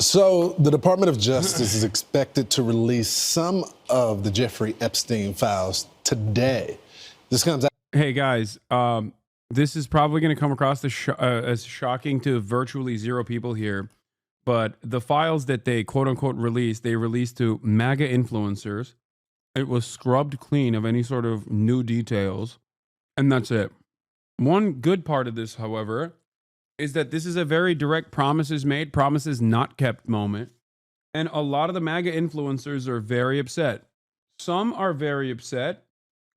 So, the Department of Justice is expected to release some of the Jeffree Epstein files today. This comes out. Hey guys, this is probably going to come across as shocking to virtually zero people here, but the files that they quote unquote released, they released to MAGA influencers. It was scrubbed clean of any sort of new details, and that's it. One good part of this, however, is that this is a very direct promises made, promises not kept moment. And a lot of the MAGA influencers are very upset. Some are very upset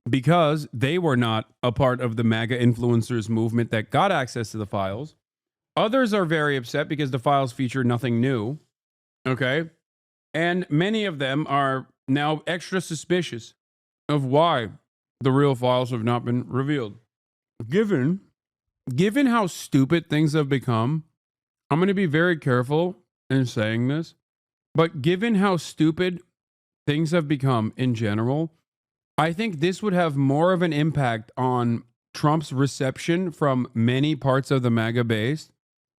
because they were not a part of the MAGA influencers movement that got access to the files. Others are very upset because the files feature nothing new. Okay. And many of them are now extra suspicious of why the real files have not been revealed. Given how stupid things have become, I'm going to be very careful in saying this, but given how stupid things have become in general, I think this would have more of an impact on Trump's reception from many parts of the MAGA base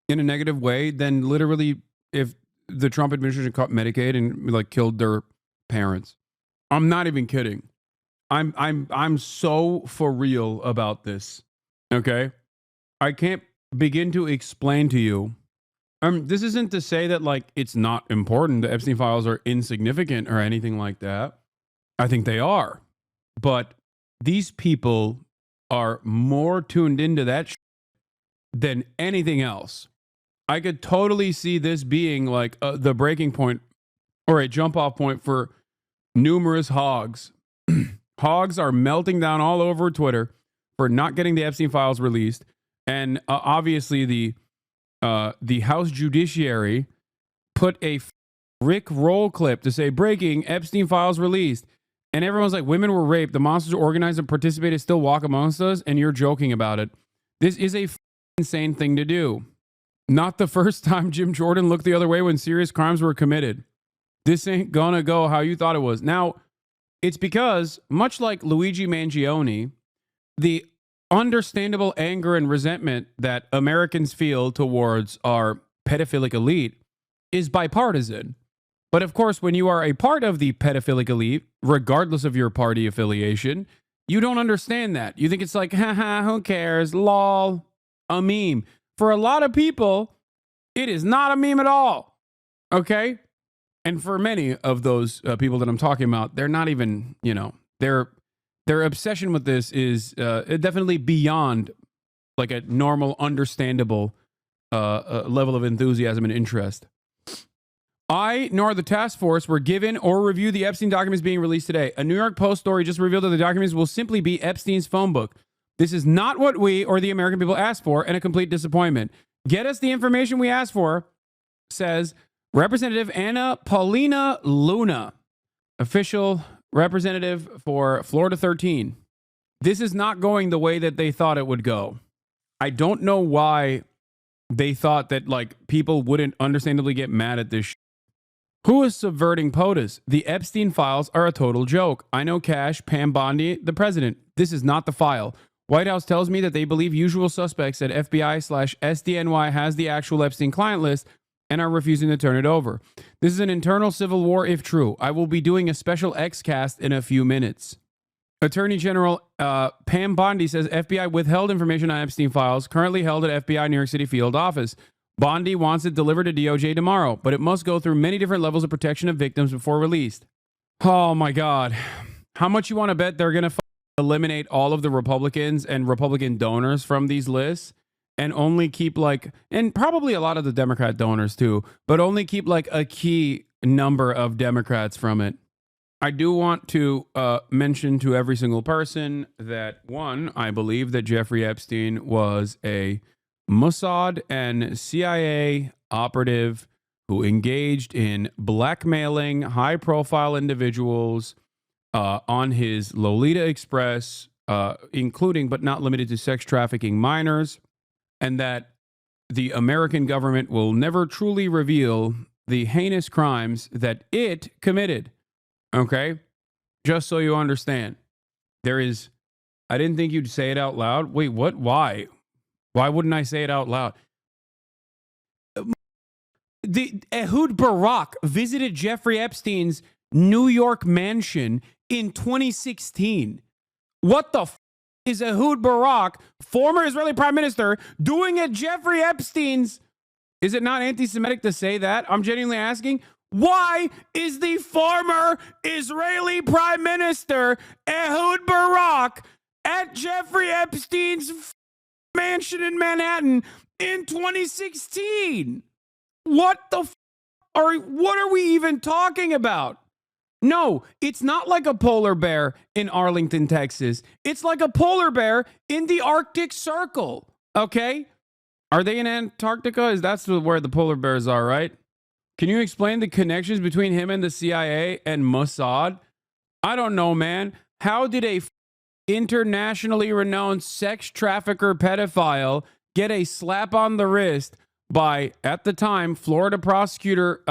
in a negative way than literally if the Trump administration caught Medicaid and like killed their parents. I'm not even kidding. I'm so for real about this. Okay? I can't begin to explain to you. This isn't to say that like it's not important. The Epstein files are insignificant or anything like that. I think they are. But these people are more tuned into that than anything else. I could totally see this being like the breaking point or a jump off point for numerous hogs. Hogs are melting down all over Twitter for not getting the Epstein files released. And obviously the House Judiciary put a Rick Roll clip to say breaking Epstein files released. And everyone's like, women were raped. The monsters who organized and participated still walk amongst us. And you're joking about it. This is a insane thing to do. Not the first time Jim Jordan looked the other way when serious crimes were committed. This ain't gonna go how you thought it was. Now, it's because, much like Luigi Mangione, the understandable anger and resentment that Americans feel towards our pedophilic elite is bipartisan. But of course, when you are a part of the pedophilic elite, regardless of your party affiliation, you don't understand that. You think it's like, haha, who cares? Lol, a meme. For a lot of people, it is not a meme at all. Okay? And for many of those people that I'm talking about, they're not even, their obsession with this is definitely beyond like a normal, understandable level of enthusiasm and interest. I nor the task force were given or reviewed the Epstein documents being released today. A New York Post story just revealed that the documents will simply be Epstein's phone book. This is not what we or the American people asked for, and a complete disappointment. Get us the information we asked for, says Representative Anna Paulina Luna, official representative for Florida 13. This is not going the way that they thought it would go. I don't know why they thought that like people wouldn't understandably get mad at this. Who is subverting POTUS? The Epstein files are a total joke. I know Cash, Pam Bondi, the president. This is not the file. White House tells me that they believe usual suspects at FBI/SDNY has the actual Epstein client list and are refusing to turn it over. This is an internal civil war if true. I will be doing a special X-cast in a few minutes. Attorney General Pam Bondi says FBI withheld information on Epstein files currently held at FBI New York City field office. Bondi wants it delivered to DOJ tomorrow, but it must go through many different levels of protection of victims before released. Oh my God. How much you want to bet they're going to eliminate all of the Republicans and Republican donors from these lists and only keep and probably a lot of the Democrat donors too, but only keep a key number of Democrats from it? I do want to mention to every single person that, one, I believe that Jeffree Epstein was a Mossad and CIA operative who engaged in blackmailing high-profile individuals on his Lolita Express, including but not limited to sex trafficking minors, and that the American government will never truly reveal the heinous crimes that it committed. Okay? Just so you understand. I didn't think you'd say it out loud. Wait, what? Why? Why wouldn't I say it out loud? Ehud Barak visited Jeffrey Epstein's New York mansion in 2016. What the is Ehud Barak, former Israeli prime minister, doing at Jeffrey Epstein's? Is it not anti-Semitic to say that? I'm genuinely asking. Why is the former Israeli prime minister Ehud Barak at Jeffrey Epstein's mansion in Manhattan in 2016? What are we even talking about? No, it's not like a polar bear in Arlington, Texas. It's like a polar bear in the Arctic Circle. Okay? Are they in Antarctica? That's where the polar bears are, right? Can you explain the connections between him and the CIA and Mossad? I don't know, man. How did a internationally renowned sex trafficker pedophile get a slap on the wrist by, at the time, Florida prosecutor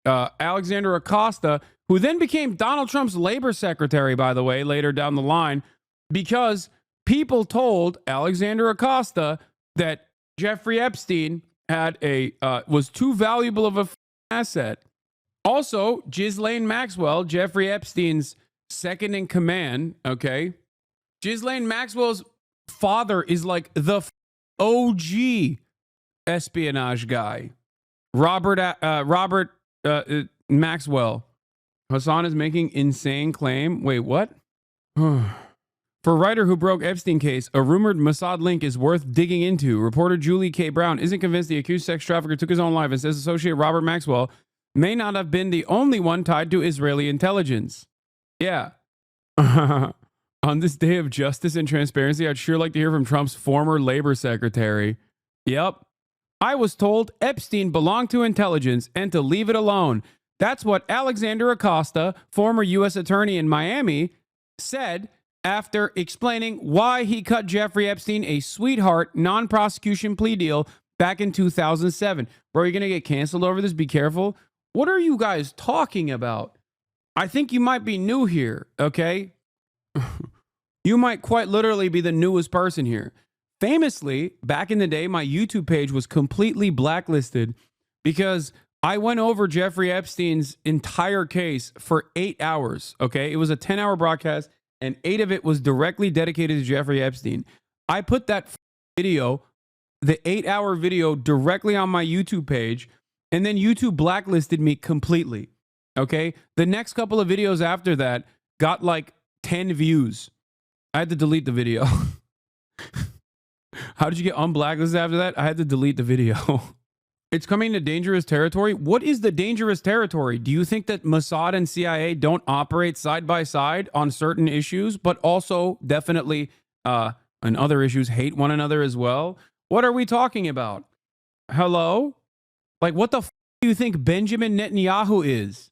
Alexander Acosta, who then became Donald Trump's labor secretary, by the way, later down the line, because people told Alexander Acosta that Jeffrey Epstein was too valuable of a asset. Also, Ghislaine Maxwell, Jeffrey Epstein's second in command, okay? Ghislaine Maxwell's father is like the OG espionage guy. Robert Maxwell. Hasan is making insane claim. Wait, what? For writer who broke Epstein case, a rumored Mossad link is worth digging into. Reporter Julie K. Brown isn't convinced the accused sex trafficker took his own life and says associate Robert Maxwell may not have been the only one tied to Israeli intelligence. Yeah. On this day of justice and transparency, I'd sure like to hear from Trump's former labor secretary. Yep. I was told Epstein belonged to intelligence and to leave it alone. That's what Alexander Acosta, former U.S. attorney in Miami, said after explaining why he cut Jeffrey Epstein a sweetheart non-prosecution plea deal back in 2007. Bro, you're going to get canceled over this? Be careful. What are you guys talking about? I think you might be new here, okay? You might quite literally be the newest person here. Famously, back in the day, my YouTube page was completely blacklisted because I went over Jeffrey Epstein's entire case for 8 hours, okay? It was a 10-hour broadcast, and 8 of it was directly dedicated to Jeffrey Epstein. I put that video, the 8-hour video, directly on my YouTube page, and then YouTube blacklisted me completely, okay? The next couple of videos after that got like 10 views. I had to delete the video. How did you get unblacklisted after that? I had to delete the video. It's coming to dangerous territory. What is the dangerous territory? Do you think that Mossad and CIA don't operate side by side on certain issues, but also definitely on other issues hate one another as well? What are we talking about? Hello? Like, what the do you think Benjamin Netanyahu is?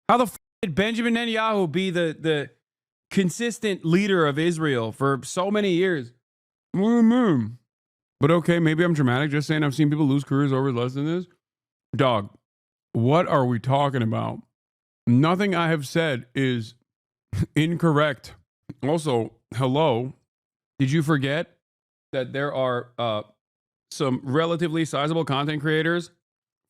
How the did Benjamin Netanyahu be the consistent leader of Israel for so many years? But okay, maybe I'm dramatic. Just saying I've seen people lose careers over less than this. Dog, what are we talking about? Nothing I have said is incorrect. Also, hello, did you forget that there are some relatively sizable content creators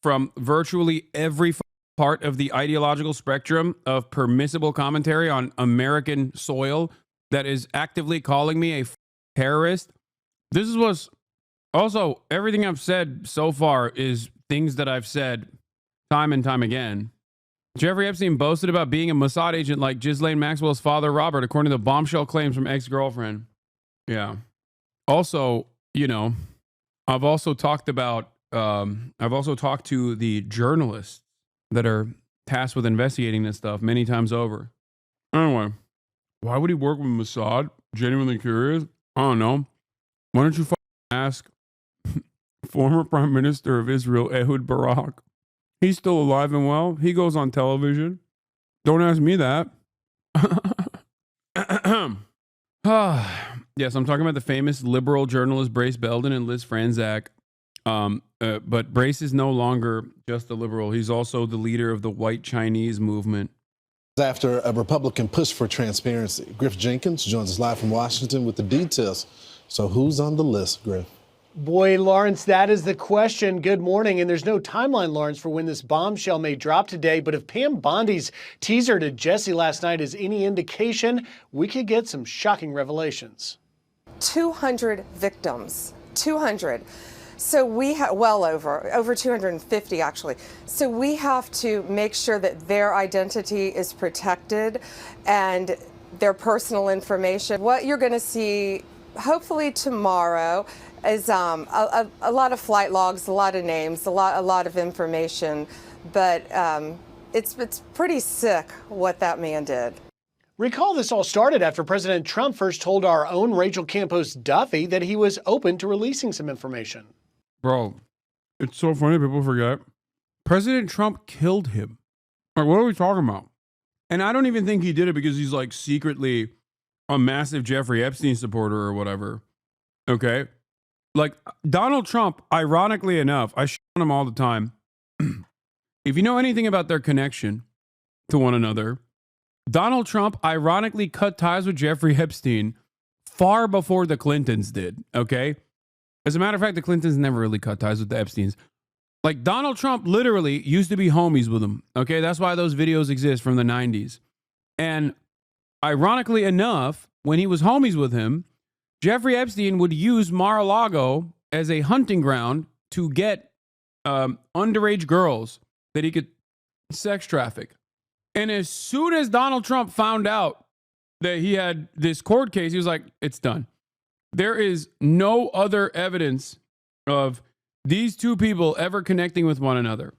from virtually every part of the ideological spectrum of permissible commentary on American soil that is actively calling me a terrorist? This is what's also, everything I've said so far is things that I've said time and time again. Jeffrey Epstein boasted about being a Mossad agent like Ghislaine Maxwell's father, Robert, according to bombshell claims from ex-girlfriend. Yeah. Also, you know, I've also talked to the journalists that are tasked with investigating this stuff many times over. Anyway, why would he work with Mossad? Genuinely curious? I don't know. Why don't you ask former Prime Minister of Israel, Ehud Barak? He's still alive and well. He goes on television. Don't ask me that. Yes, I'm talking about the famous liberal journalist Brace Belden and Liz Franzak. But Brace is no longer just a liberal. He's also the leader of the white Chinese movement. After a Republican push for transparency, Griff Jenkins joins us live from Washington with the details. So who's on the list, Griff? Boy, Lawrence, that is the question. Good morning. And there's no timeline, Lawrence, for when this bombshell may drop today. But if Pam Bondi's teaser to Jesse last night is any indication, we could get some shocking revelations. 200 victims, 200. So we have, well over 250 actually. So we have to make sure that their identity is protected and their personal information. What you're going to see hopefully tomorrow is a lot of flight logs, a lot of names, a lot of information, but it's pretty sick what that man did. Recall this all started after President Trump first told our own Rachel Campos Duffy that he was open to releasing some information. Bro, it's so funny people forget. President Trump killed him. Like, what are we talking about? And I don't even think he did it because he's like secretly a massive Jeffree Epstein supporter or whatever. Okay? Like, Donald Trump, ironically enough, I shit on him all the time. If you know anything about their connection to one another, Donald Trump ironically cut ties with Jeffree Epstein far before the Clintons did, okay? As a matter of fact, the Clintons never really cut ties with the Epsteins. Like, Donald Trump literally used to be homies with him, okay? That's why those videos exist from the 90s. And ironically enough, when he was homies with him, Jeffree Epstein would use Mar-a-Lago as a hunting ground to get underage girls that he could sex traffic. And as soon as Donald Trump found out that he had this court case, he was like, it's done. There is no other evidence of these two people ever connecting with one another.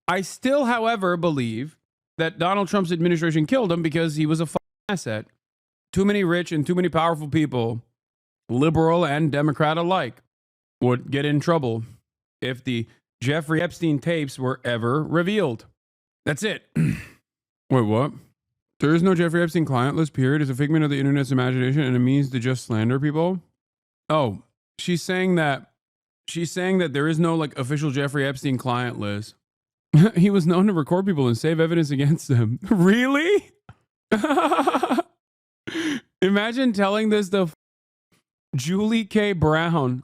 I still, however, believe that Donald Trump's administration killed him because he was a asset. Too many rich and too many powerful people, liberal and Democrat alike, would get in trouble if the Jeffree Epstein tapes were ever revealed. That's it. Wait, what? There is no Jeffree Epstein client list, period. It's a figment of the internet's imagination and a means to just slander people. Oh, she's saying that there is no like official Jeffree Epstein client list. He was known to record people and save evidence against them. Really? Imagine telling this to Julie K. Brown.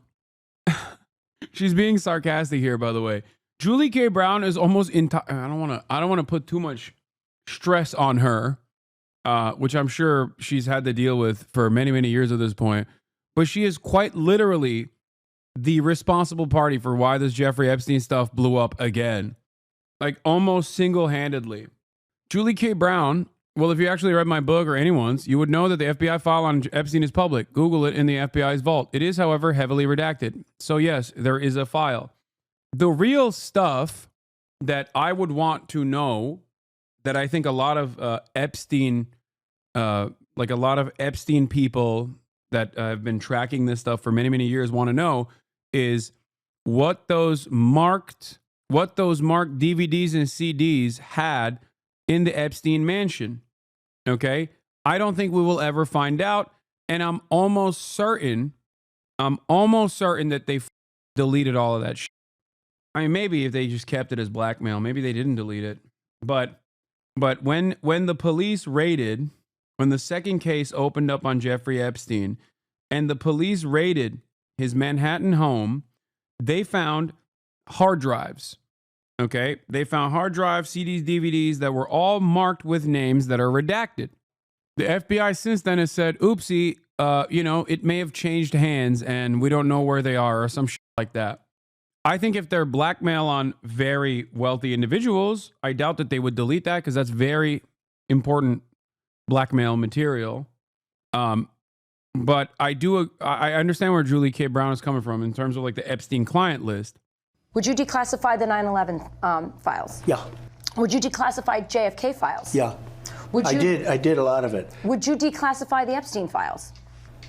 She's being sarcastic here, by the way. Julie K. Brown is almost I don't want to put too much stress on her, which I'm sure she's had to deal with for many, many years at this point. But she is quite literally the responsible party for why this Jeffree Epstein stuff blew up again. Like, almost single-handedly. Julie K. Brown, well, if you actually read my book or anyone's, you would know that the FBI file on Epstein is public. Google it in the FBI's vault. It is, however, heavily redacted. So yes, there is a file. The real stuff that I would want to know, that I think a lot of Epstein people that have been tracking this stuff for many, many years want to know, is what those marked DVDs and CDs had in the Epstein mansion. Okay? I don't think we will ever find out, and I'm almost certain that they deleted all of that shit. I mean, maybe if they just kept it as blackmail, maybe they didn't delete it. But when the police raided, when the second case opened up on Jeffree Epstein, and the police raided his Manhattan home, they found hard drives. Okay? They found hard drives, CDs, DVDs that were all marked with names that are redacted. The FBI since then has said, oopsie, it may have changed hands and we don't know where they are, or some shit like that. I think if they're blackmail on very wealthy individuals, I doubt that they would delete that, because that's very important blackmail material. But I understand where Julie K. Brown is coming from in terms of like the Epstein client list. Would you declassify the 9/11 files? Yeah. Would you declassify JFK files? Yeah. I did a lot of it. Would you declassify the Epstein files?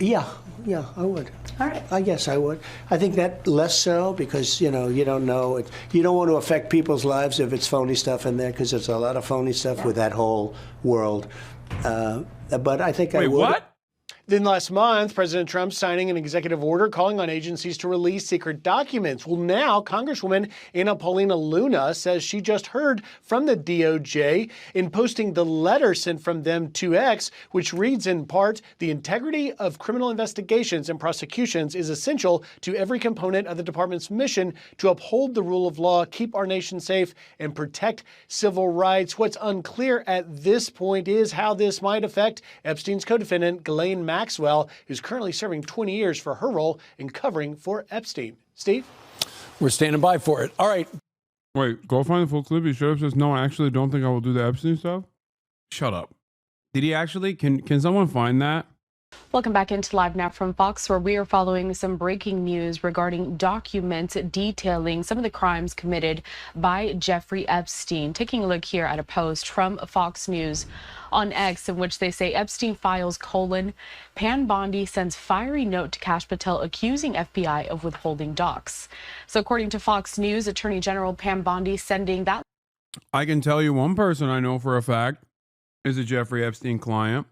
Yeah, I would. All right. I guess I would. I think that less so, because, you don't know. You don't want to affect people's lives if it's phony stuff in there, because there's a lot of phony stuff with that whole world. But I think I would. Wait, what? Then last month, President Trump signing an executive order calling on agencies to release secret documents. Well, now Congresswoman Anna Paulina Luna says she just heard from the DOJ in posting the letter sent from them to X, which reads in part, "The integrity of criminal investigations and prosecutions is essential to every component of the department's mission to uphold the rule of law, keep our nation safe, and protect civil rights." What's unclear at this point is how this might affect Epstein's co-defendant, Ghislaine Maxwell, who's currently serving 20 years for her role in covering for Epstein. Steve? We're standing by for it. All right. Wait, go find the full clip. He straight up says, "No, I actually don't think I will do the Epstein stuff." Shut up. Did he actually? Can someone find that? Welcome back into Live Now from Fox, where we are following some breaking news regarding documents detailing some of the crimes committed by Jeffree Epstein. Taking a look here at a post from Fox News on X in which they say Epstein Files, Pam Bondi sends fiery note to Kash Patel accusing FBI of withholding docs. So according to Fox News, Attorney General Pam Bondi sending that. I can tell you one person I know for a fact is a Jeffree Epstein client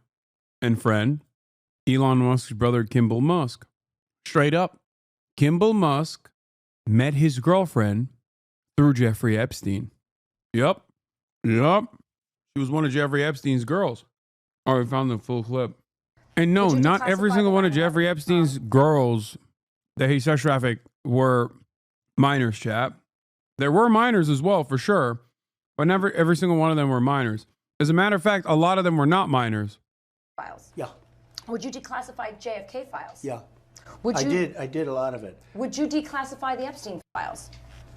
and friend. Elon Musk's brother, Kimball Musk. Straight up, Kimball Musk met his girlfriend through Jeffree Epstein. Yep. She was one of Jeffree Epstein's girls. Oh, we found the full clip. And no, not every single one of Jeffree Epstein's girls that he sex trafficked were minors, chap. There were minors as well, for sure, but never every single one of them were minors. As a matter of fact, a lot of them were not minors. Files. Yeah. Would you declassify JFK files? Yeah. Would you, I did a lot of it. Would you declassify the Epstein files?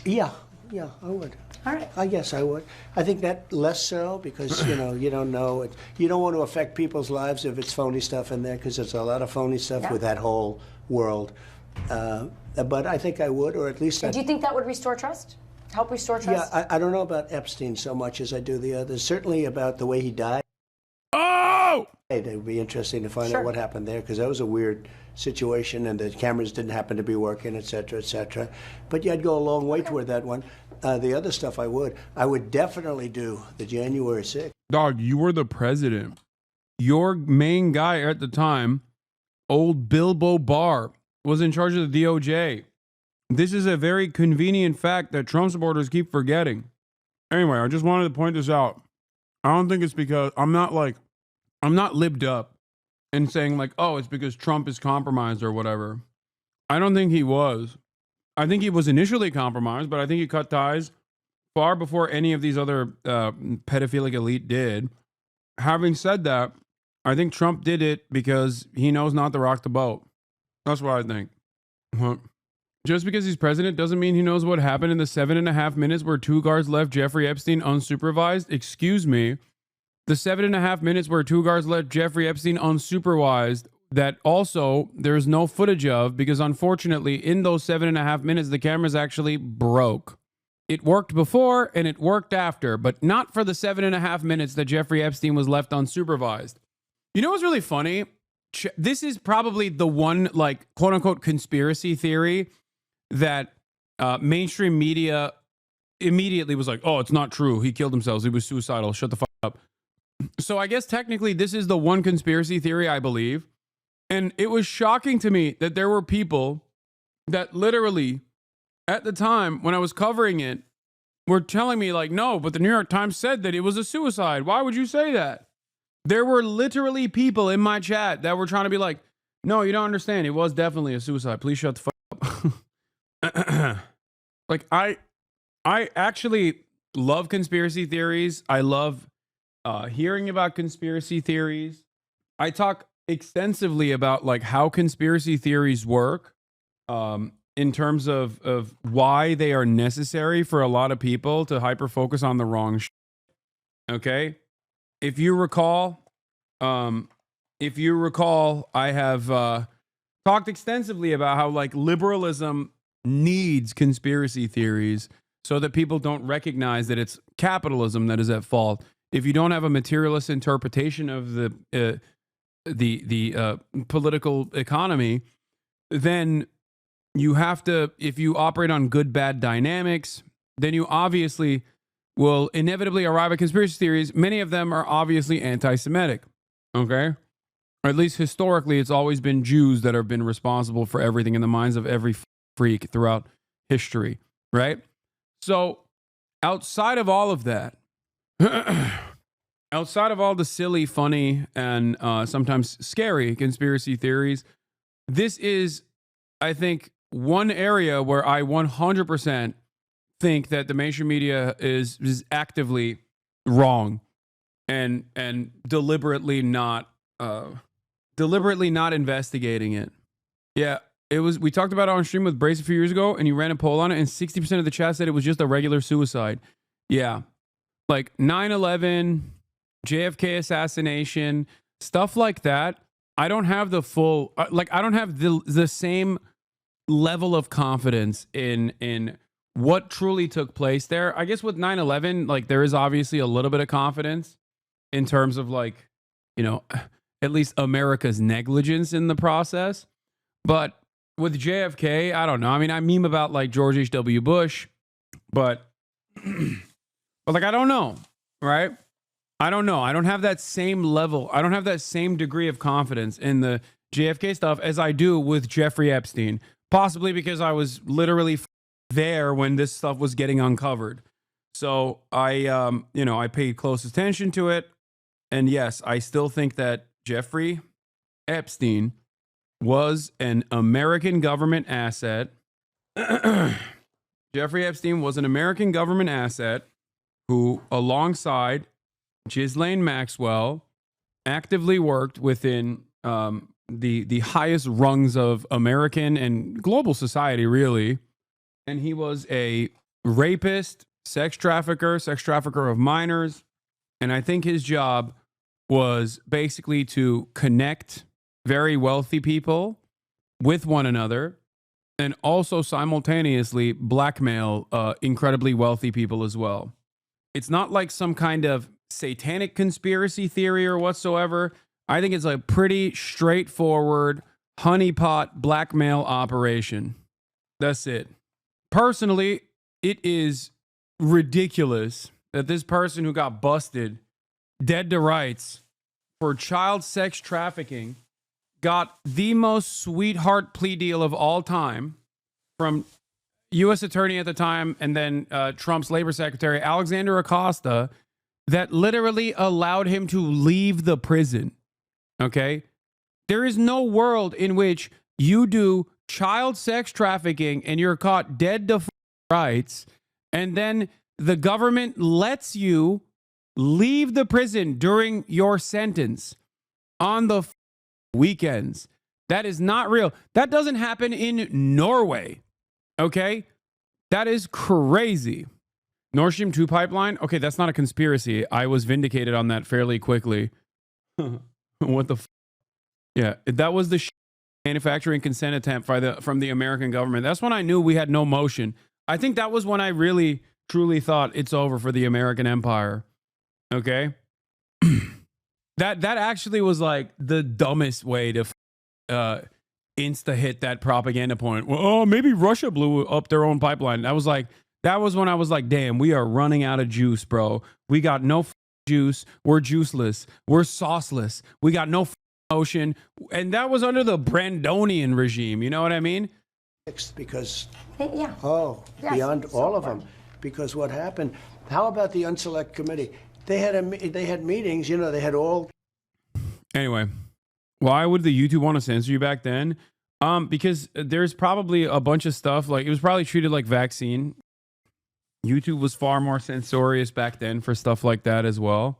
Yeah, I would. All right. I guess I would. I think that less so because, you don't know. You don't want to affect people's lives if it's phony stuff in there because there's a lot of phony stuff with that whole world. But I think I would, or at least Do you think that would restore trust? Help restore trust? Yeah, I don't know about Epstein so much as I do the others. Certainly about the way he died. Oh! It would be interesting to find out what happened there because that was a weird situation and the cameras didn't happen to be working, et cetera, et cetera. But yeah, I'd go a long way toward that one. The other stuff I would definitely do the January 6th. Dog, you were the president. Your main guy at the time, old Bilbo Barr, was in charge of the DOJ. This is a very convenient fact that Trump supporters keep forgetting. Anyway, I just wanted to point this out. I don't think it's because I'm not libbed up and saying like, oh, it's because Trump is compromised or whatever. I don't think he was. I think he was initially compromised, but I think he cut ties far before any of these other pedophilic elite did. Having said that, I think Trump did it because he knows not to rock the boat. That's what I think. Just because he's president doesn't mean he knows what happened in the 7.5 minutes where 2 guards left Jeffree Epstein unsupervised. Excuse me. The 7.5 minutes where 2 guards left Jeffree Epstein unsupervised that also there's no footage of because unfortunately in those 7.5 minutes, the cameras actually broke. It worked before and it worked after, but not for the 7.5 minutes that Jeffree Epstein was left unsupervised. You know what's really funny? This is probably the one like quote unquote conspiracy theory that mainstream media immediately was like, oh, it's not true. He killed himself. He was suicidal. Shut the fuck up. So I guess technically this is the one conspiracy theory I believe. And it was shocking to me that there were people that literally at the time when I was covering it were telling me like, no, but the New York Times said that it was a suicide. Why would you say that? There were literally people in my chat that were trying to be like, no, you don't understand. It was definitely a suicide. Please shut the fuck up. Like I actually love conspiracy theories. I love hearing about conspiracy theories. I talk extensively about like how conspiracy theories work in terms of why they are necessary for a lot of people to hyper focus on the wrong shit. Okay? If you recall, I have talked extensively about how like liberalism needs conspiracy theories so that people don't recognize that it's capitalism that is at fault. If you don't have a materialist interpretation of the political economy, then you have to, if you operate on good bad dynamics, then you obviously will inevitably arrive at conspiracy theories. Many of them are obviously anti-Semitic. Okay? Or at least historically, it's always been Jews that have been responsible for everything in the minds of every freak throughout history, right? So outside of all of that, outside of all the silly, funny, and sometimes scary conspiracy theories, this is, I think, one area where I 100% think that the mainstream media is actively wrong and deliberately not investigating it. Yeah, it was. We talked about it on stream with Brace a few years ago, and you ran a poll on it, and 60% of the chat said it was just a regular suicide. Yeah, like 9/11, JFK assassination, stuff like that. I don't have the full, I don't have the same level of confidence in what truly took place there. I guess with 9/11, like there is obviously a little bit of confidence in terms of like, you know, at least America's negligence in the process. But with JFK, I don't know. I mean, I meme about like George H.W. Bush, but like, I don't know, right? I don't know. I don't have that same level. I don't have that same degree of confidence in the JFK stuff as I do with Jeffree Epstein, possibly because I was literally there when this stuff was getting uncovered. So I paid close attention to it. And yes, I still think that Jeffree Epstein was an American government asset. Jeffree Epstein was an American government asset who, alongside Ghislaine Maxwell, actively worked within the highest rungs of American and global society, really. And he was a rapist, sex trafficker of minors. And I think his job was basically to connect very wealthy people with one another and also simultaneously blackmail incredibly wealthy people as well. It's not like some kind of satanic conspiracy theory or whatsoever. I think it's a pretty straightforward honeypot blackmail operation. That's it. Personally, it is ridiculous that this person who got busted dead to rights for child sex trafficking got the most sweetheart plea deal of all time from U.S. attorney at the time and then Trump's labor secretary, Alexander Acosta, that literally allowed him to leave the prison. Okay? There is no world in which you do child sex trafficking and you're caught dead to rights, and then the government lets you leave the prison during your sentence on the weekends. That is not real. That doesn't happen in Norway. Okay? That is crazy. Nord Stream 2 pipeline? Okay, that's not a conspiracy. I was vindicated on that fairly quickly. What the Yeah, that was the manufacturing consent attempt from the American government. That's when I knew we had no motion. I think that was when I really, truly thought it's over for the American empire. Okay? That actually was like the dumbest way to insta hit that propaganda point. Well, oh, maybe Russia blew up their own pipeline. That was when I was like, damn, we are running out of juice, bro. We got no juice. We're juiceless. We're sauceless. We got no ocean. And that was under the Brandonian regime. You know what I mean? Because, Yeah. oh, Yes, beyond so all of far. them. Because what happened, how about the Unselect Committee? They had meetings, you know, they had all. Anyway, why would the YouTube want to censor you back then? Because there's probably a bunch of stuff, like it was probably treated like vaccine. YouTube was far more censorious back then for stuff like that as well.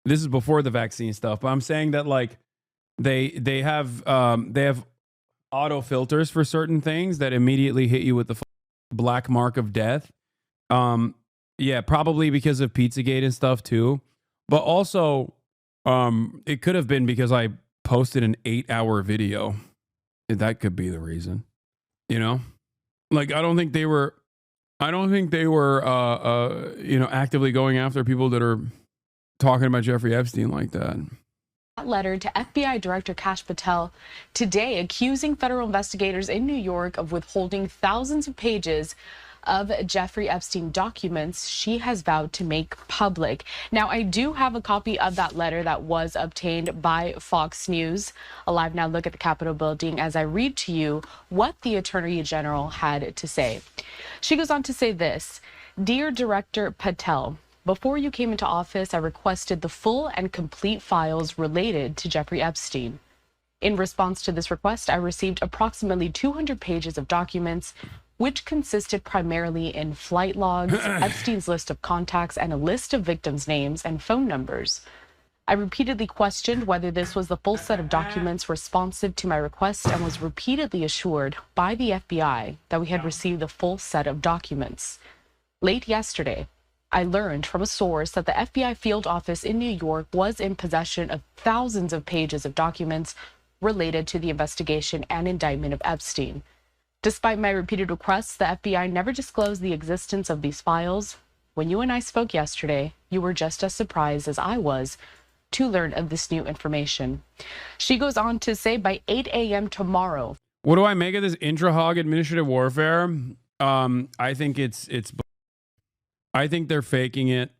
This is before the vaccine stuff, but I'm saying that like they have auto filters for certain things that immediately hit you with the black mark of death. Yeah, probably because of Pizzagate and stuff too. But also, it could have been because I posted an 8-hour video. That could be the reason. You know? Like I don't think they were actively going after people that are talking about Jeffree Epstein like that. Letter to FBI Director Kash Patel today accusing federal investigators in New York of withholding thousands of pages of Jeffree Epstein documents she has vowed to make public. Now, I do have a copy of that letter that was obtained by Fox News. A live now look at the Capitol building as I read to you what the Attorney General had to say. She goes on to say this: "Dear Director Patel, before you came into office, I requested the full and complete files related to Jeffree Epstein. In response to this request, I received approximately 200 pages of documents, which consisted primarily in flight logs, Epstein's list of contacts, and a list of victims' names and phone numbers. I repeatedly questioned whether this was the full set of documents responsive to my request and was repeatedly assured by the FBI that we had received the full set of documents. Late yesterday, I learned from a source that the FBI field office in New York was in possession of thousands of pages of documents related to the investigation and indictment of Epstein. Despite my repeated requests, the FBI never disclosed the existence of these files. When you and I spoke yesterday, you were just as surprised as I was to learn of this new information." She goes on to say by 8 a.m. tomorrow. What do I make of this intra-hog administrative warfare? I think I think they're faking it.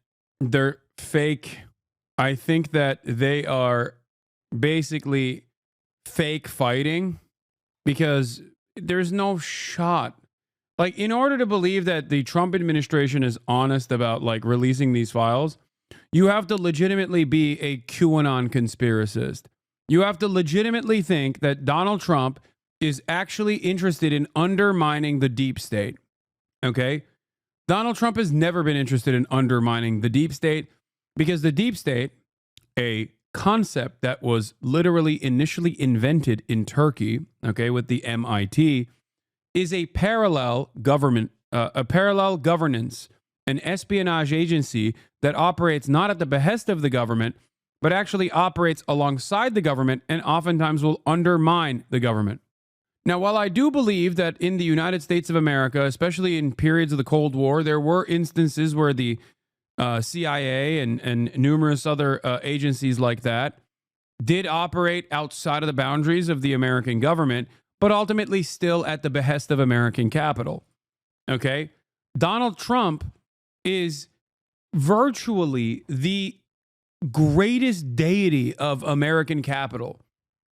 They're fake. I think that they are basically fake fighting because there's no shot. Like, in order to believe that the Trump administration is honest about like releasing these files, you have to legitimately be a QAnon conspiracist. You have to legitimately think that Donald Trump is actually interested in undermining the deep state. Okay? Donald Trump has never been interested in undermining the deep state because the deep state, a concept that was literally initially invented in Turkey, okay, with the MIT, is a parallel government, a parallel governance, an espionage agency that operates not at the behest of the government, but actually operates alongside the government and oftentimes will undermine the government. Now, while I do believe that in the United States of America, especially in periods of the Cold War, there were instances where the CIA and numerous other agencies like that did operate outside of the boundaries of the American government, but ultimately still at the behest of American capital. Okay? Donald Trump is virtually the greatest deity of American capital.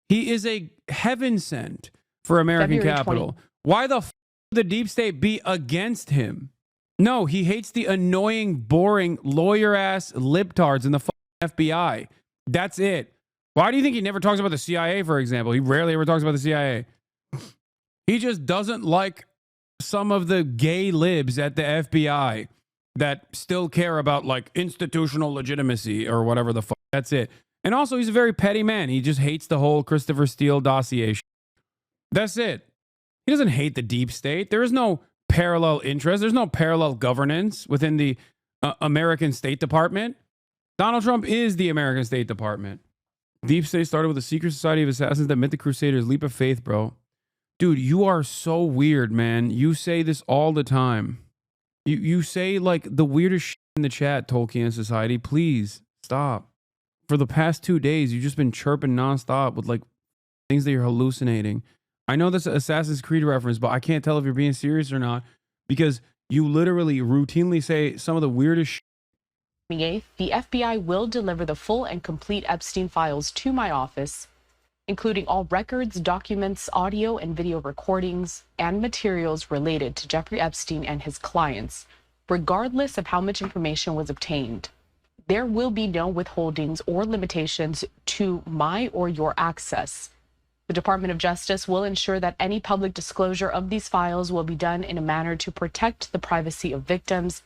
He is a heaven sent for American February capital. 20. Why the would the deep state be against him? No, he hates the annoying, boring, lawyer-ass libtards in the FBI. That's it. Why do you think he never talks about the CIA, for example? He rarely ever talks about the CIA. He just doesn't like some of the gay libs at the FBI that still care about, like, institutional legitimacy or whatever the fuck. That's it. And also, he's a very petty man. He just hates the whole Christopher Steele dossier. That's it. He doesn't hate the deep state. There is no parallel interest. There's no parallel governance within the American State Department. Donald Trump is the American State Department. Deep state started with a secret society of assassins that met the Crusaders. Leap of faith, bro. Dude, you are so weird, man. You say this all the time. You say like the weirdest shit in the chat, Tolkien Society. Please stop. For the past 2 days, you've just been chirping nonstop with like things that you're hallucinating. I know that's an Assassin's Creed reference, but I can't tell if you're being serious or not because you literally routinely say some of the weirdest shit. 28th, the FBI will deliver the full and complete Epstein files to my office, including all records, documents, audio and video recordings, and materials related to Jeffree Epstein and his clients, regardless of how much information was obtained. There will be no withholdings or limitations to my or your access. The Department of Justice will ensure that any public disclosure of these files will be done in a manner to protect the privacy of victims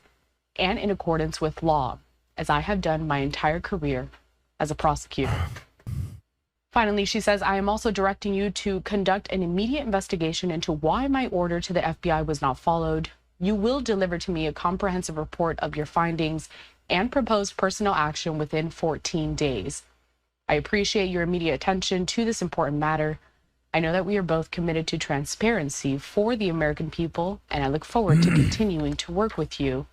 and in accordance with law, as I have done my entire career as a prosecutor. Finally, she says, I am also directing you to conduct an immediate investigation into why my order to the FBI was not followed. You will deliver to me a comprehensive report of your findings and proposed personnel action within 14 days. I appreciate your immediate attention to this important matter. I know that we are both committed to transparency for the American people, and I look forward to continuing to work with you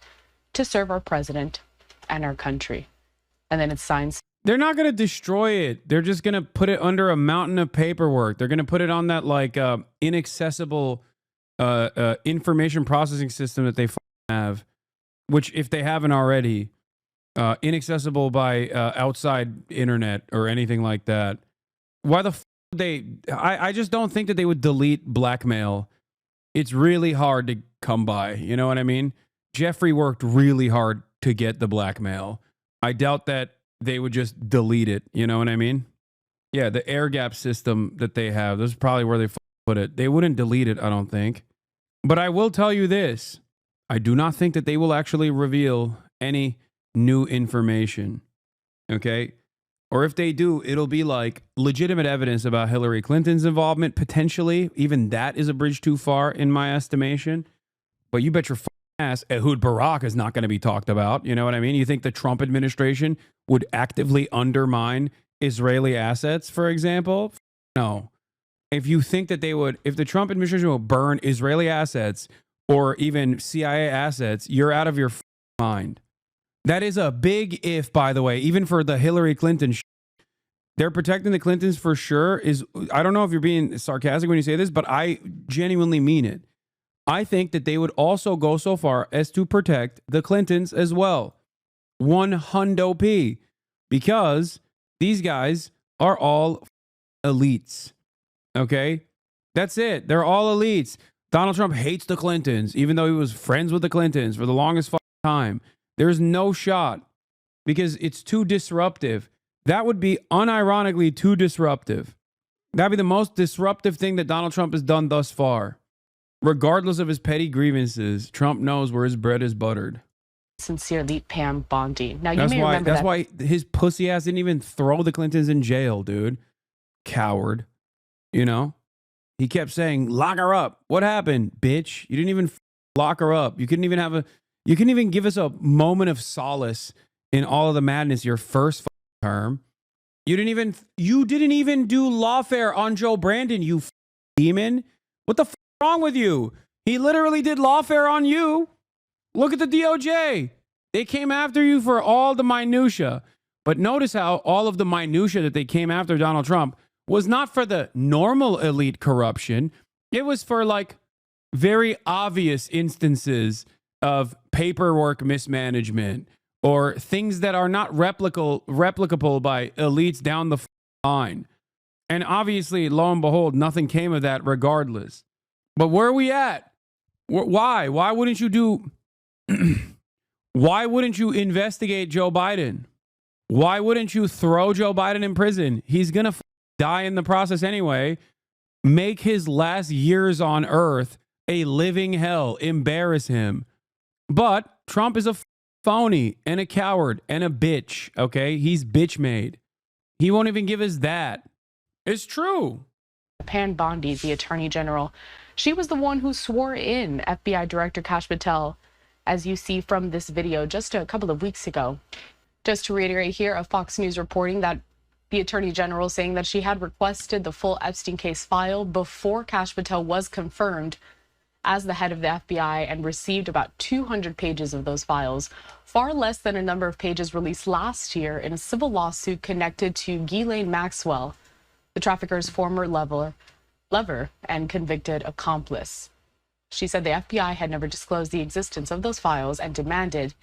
to serve our president and our country. And then it's signed. They're not going to destroy it. They're just going to put it under a mountain of paperwork. They're going to put it on that like inaccessible information processing system that they have, which if they haven't already, inaccessible by outside internet or anything like that. Why the would they? I just don't think that they would delete blackmail. It's really hard to come by. You know what I mean? Jeffree worked really hard to get the blackmail. I doubt that they would just delete it. You know what I mean? Yeah, the air gap system that they have, this is probably where they put it. They wouldn't delete it, I don't think. But I will tell you this. I do not think that they will actually reveal any new information. Okay? Or if they do, it'll be like legitimate evidence about Hillary Clinton's involvement, potentially. Even that is a bridge too far in my estimation. But you bet your ass Ehud Barak is not going to be talked about. You know what I mean? You think the Trump administration would actively undermine Israeli assets, for example? No. If you think that they would, if the Trump administration will burn Israeli assets or even CIA assets, you're out of your mind. That is a big if, by the way, even for the Hillary Clinton. They're protecting the Clintons for sure. I don't know if you're being sarcastic when you say this, but I genuinely mean it. I think that they would also go so far as to protect the Clintons as well. 100p. Because these guys are all elites. Okay? That's it. They're all elites. Donald Trump hates the Clintons, even though he was friends with the Clintons for the longest time. There's no shot because it's too disruptive. That would be unironically too disruptive. That'd be the most disruptive thing that Donald Trump has done thus far. Regardless of his petty grievances, Trump knows where his bread is buttered. Sincerely, Pam Bondi. Now, you That's may why. remember That's that. why his pussy ass didn't even throw the Clintons in jail, dude. Coward. You know, he kept saying, "Lock her up." What happened, bitch? You didn't even lock her up. You couldn't even have a. You couldn't even give us a moment of solace in all of the madness. Your first term, you didn't even. You didn't even do lawfare on Joe Brandon. You demon. What the wrong with you? He literally did lawfare on you. Look at the DOJ. They came after you for all the minutia. But notice how all of the minutia that they came after Donald Trump was not for the normal elite corruption. It was for like very obvious instances of paperwork mismanagement or things that are not replicable by elites down the line. And obviously, lo and behold, nothing came of that regardless. But where are we at? Why? Why wouldn't you do... Why wouldn't you investigate Joe Biden? Why wouldn't you throw Joe Biden in prison? He's going to die in the process anyway. Make his last years on earth a living hell. Embarrass him. But Trump is a phony and a coward and a bitch, okay? He's bitch made. He won't even give us that. It's true. Pam Bondi, the Attorney General, she was the one who swore in FBI Director Kash Patel, as you see from this video just a couple of weeks ago. Just to reiterate here, a Fox News reporting that the Attorney General saying that she had requested the full Epstein case file before Kash Patel was confirmed as the head of the FBI and received about 200 pages of those files, far less than a number of pages released last year in a civil lawsuit connected to Ghislaine Maxwell, the trafficker's former lover and convicted accomplice. She said the FBI had never disclosed the existence of those files and demanded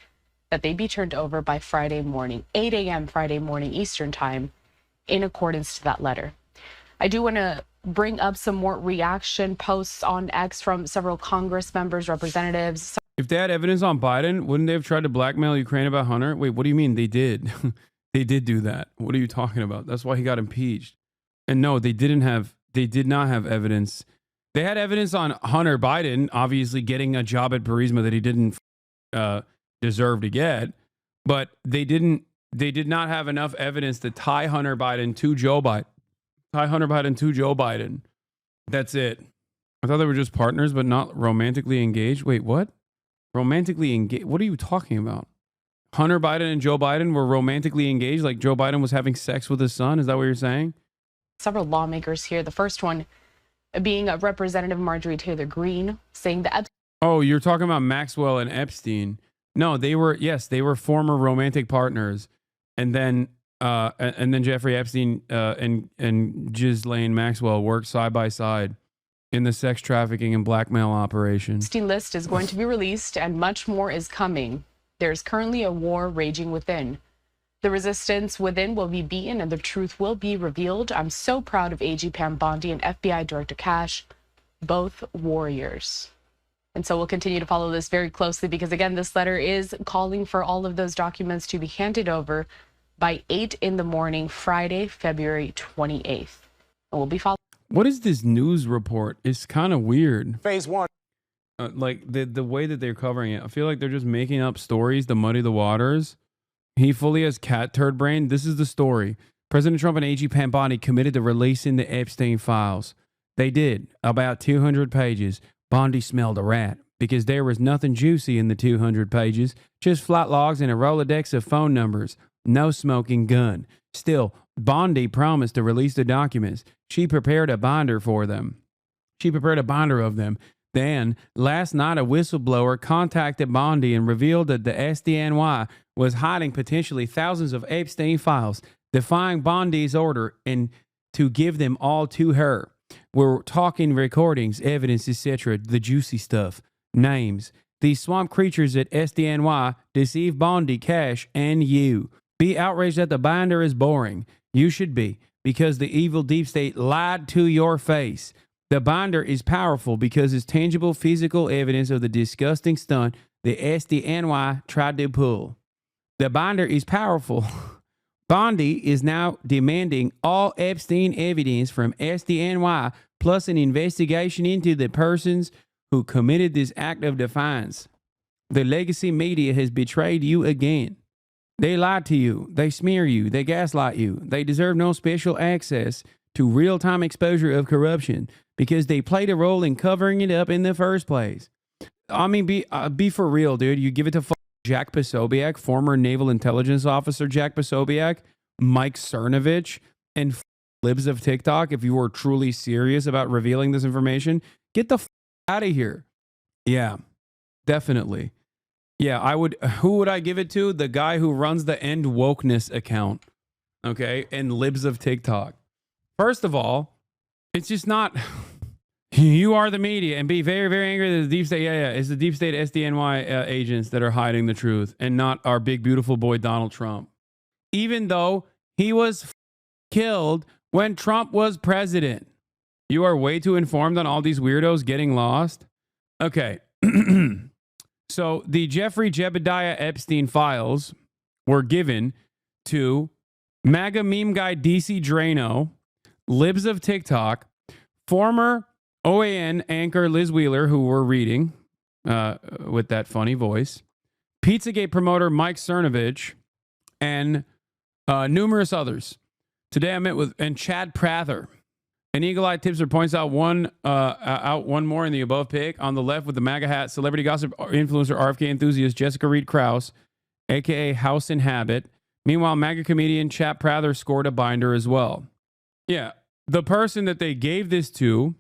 that they be turned over by Friday morning, 8 a.m. Friday morning Eastern time, in accordance to that letter. I do want to bring up some more reaction posts on X from several Congress members, representatives. If they had evidence on Biden, wouldn't they have tried to blackmail Ukraine about Hunter? Wait, what do you mean they did? They did do that. What are you talking about? That's why he got impeached. And no, they did not have evidence. They had evidence on Hunter Biden, obviously getting a job at Burisma that he didn't deserve to get, but they did not have enough evidence to tie Hunter Biden to Joe Biden. That's it. I thought they were just partners, but not romantically engaged. Wait, what? Romantically engaged? What are you talking about? Hunter Biden and Joe Biden were romantically engaged, like Joe Biden was having sex with his son? Is that what you're saying? Several lawmakers here. The first one being Representative Marjorie Taylor Greene, saying that... Oh, you're talking about Maxwell and Epstein. No, they were former romantic partners. And then Jeffrey Epstein and Ghislaine Maxwell worked side by side in the sex trafficking and blackmail operation. Epstein list is going to be released and much more is coming. There's currently a war raging within. The resistance within will be beaten and the truth will be revealed. I'm so proud of AG Pam Bondi and FBI Director Cash, both warriors. And so we'll continue to follow this very closely because, again, this letter is calling for all of those documents to be handed over by 8 in the morning, Friday, February 28th. And we'll be following. What is this news report? It's kind of weird. Phase one. Like the way that they're covering it. I feel like they're just making up stories to muddy the waters. He fully has cat turd brain. This is the story. President Trump and AG Pam Bondi committed to releasing the Epstein files. They did. About 200 pages. Bondi smelled a rat because there was nothing juicy in the 200 pages. Just flight logs and a Rolodex of phone numbers. No smoking gun. Still, Bondi promised to release the documents. She prepared a binder for them. She prepared a binder of them. Then, last night, a whistleblower contacted Bondi and revealed that the SDNY was hiding potentially thousands of Epstein files, defying Bondi's order and to give them all to her. We're talking recordings, evidence, etc., the juicy stuff, names. These swamp creatures at SDNY deceive Bondi, Cash, and you. Be outraged that the binder is boring. You should be, because the evil deep state lied to your face. The binder is powerful because it's tangible physical evidence of the disgusting stunt the SDNY tried to pull. The binder is powerful. Bondi is now demanding all Epstein evidence from SDNY plus an investigation into the persons who committed this act of defiance. The legacy media has betrayed you again. They lied to you. They smear you. They gaslight you. They deserve no special access to real-time exposure of corruption because they played a role in covering it up in the first place. I mean, be for real, dude. You give it to Jack Posobiec, former Naval Intelligence Officer Jack Posobiec, Mike Cernovich, and libs of TikTok. If you were truly serious about revealing this information, get the out of here. Yeah, definitely. Yeah, I would. Who would I give it to? The guy who runs the End Wokeness account. Okay, and libs of TikTok. First of all, it's just not. You are the media, and be very, very angry that the deep state. Yeah, it's the deep state SDNY agents that are hiding the truth, and not our big beautiful boy Donald Trump. Even though he was killed when Trump was president, you are way too informed on all these weirdos getting lost. Okay, so the Jeffree Epstein files were given to MAGA meme guy DC Drano, libs of TikTok, former OAN anchor Liz Wheeler, who we're reading with that funny voice, Pizzagate promoter Mike Cernovich, and numerous others. Today I met with and Chad Prather. An eagle-eyed tipster points out one more in the above pic. On the left with the MAGA hat, celebrity gossip influencer RFK enthusiast Jessica Reed Krause, aka House in Habit. Meanwhile, MAGA comedian Chad Prather scored a binder as well. Yeah, the person that they gave this to,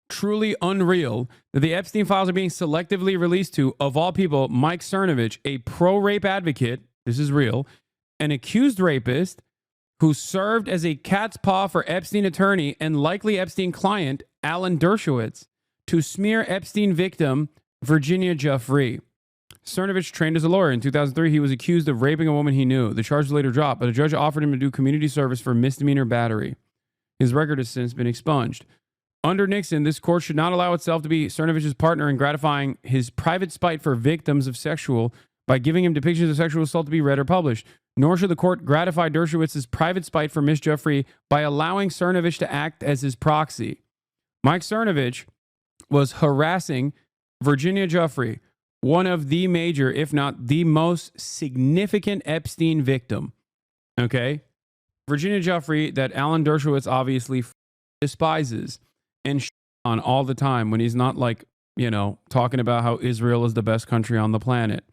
truly unreal that the Epstein files are being selectively released to, of all people, Mike Cernovich, a pro-rape advocate, this is real, an accused rapist who served as a cat's paw for Epstein attorney and likely Epstein client, Alan Dershowitz, to smear Epstein victim, Virginia Jeffree. Cernovich trained as a lawyer. In 2003, he was accused of raping a woman he knew. The charge was later dropped, but a judge offered him to do community service for misdemeanor battery. His record has since been expunged. Under Nixon, this court should not allow itself to be Cernovich's partner in gratifying his private spite for victims of sexual by giving him depictions of sexual assault to be read or published. Nor should the court gratify Dershowitz's private spite for Miss Jeffree by allowing Cernovich to act as his proxy. Mike Cernovich was harassing Virginia Jeffree, one of the major, if not the most significant Epstein victim. Okay? Virginia Jeffree, that Alan Dershowitz obviously despises and on all the time when he's not like, you know, talking about how Israel is the best country on the planet.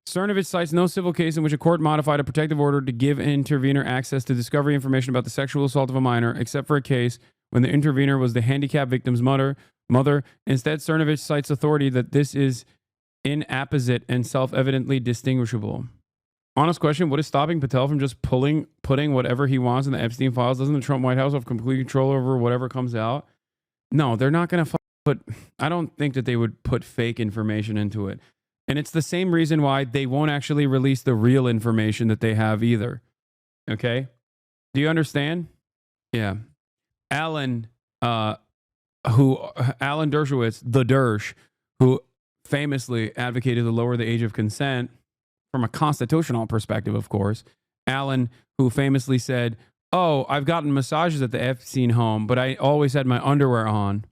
Cernovich cites no civil case in which a court modified a protective order to give an intervener access to discovery information about the sexual assault of a minor, except for a case when the intervener was the handicapped victim's mother. Instead, Cernovich cites authority that this is inapposite and self-evidently distinguishable. Honest question, what is stopping Patel from just putting whatever he wants in the Epstein files? Doesn't the Trump White House have complete control over whatever comes out? No, they're not going to but I don't think that they would put fake information into it. And it's the same reason why they won't actually release the real information that they have either. Okay? Do you understand? Yeah. Alan Dershowitz, the Dersh, who famously advocated to lower the age of consent from a constitutional perspective, of course. Alan, who famously said, "Oh, I've gotten massages at the Epstein home, but I always had my underwear on."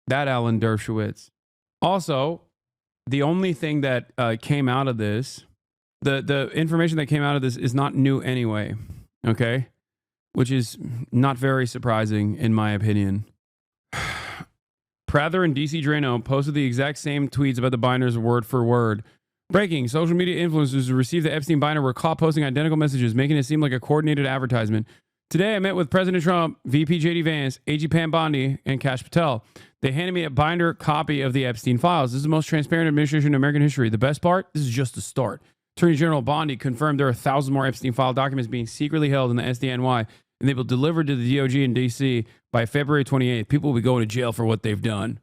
That Alan Dershowitz. Also, the only thing that came out of this, the information that came out of this is not new anyway, okay? Which is not very surprising in my opinion. Prather and DC Drano posted the exact same tweets about the binders word for word. Breaking, social media influencers who received the Epstein binder were caught posting identical messages, making it seem like a coordinated advertisement. Today, I met with President Trump, VP J.D. Vance, AG Pam Bondi, and Kash Patel. They handed me a binder copy of the Epstein Files. This is the most transparent administration in American history. The best part? This is just the start. Attorney General Bondi confirmed there are 1,000 more Epstein File documents being secretly held in the SDNY, and they will deliver to the DOJ in D.C. by February 28th. People will be going to jail for what they've done.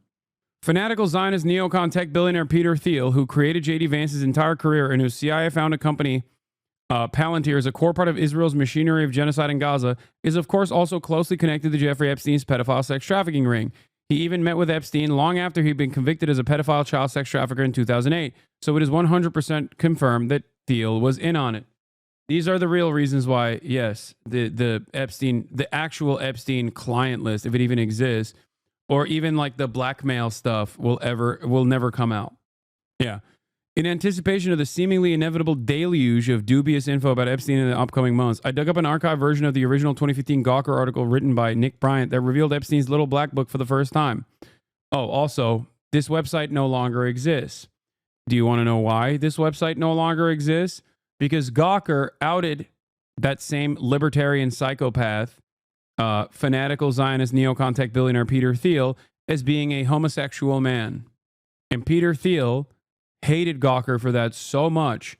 Fanatical Zionist neocon tech billionaire Peter Thiel, who created J.D. Vance's entire career and whose CIA-founded company Palantir is a core part of Israel's machinery of genocide in Gaza, is of course also closely connected to Jeffree Epstein's pedophile sex trafficking ring. He even met with Epstein long after he'd been convicted as a pedophile child sex trafficker in 2008. So it is 100% confirmed that Thiel was in on it. These are the real reasons why, yes, the actual Epstein client list, if it even exists, or even like the blackmail stuff will never come out. Yeah. In anticipation of the seemingly inevitable deluge of dubious info about Epstein in the upcoming months, I dug up an archived version of the original 2015 Gawker article written by Nick Bryant that revealed Epstein's little black book for the first time. Oh, also, this website no longer exists. Do you want to know why this website no longer exists? Because Gawker outed that same libertarian psychopath, fanatical Zionist neocon tech billionaire Peter Thiel, as being a homosexual man. And Peter Thiel hated Gawker for that so much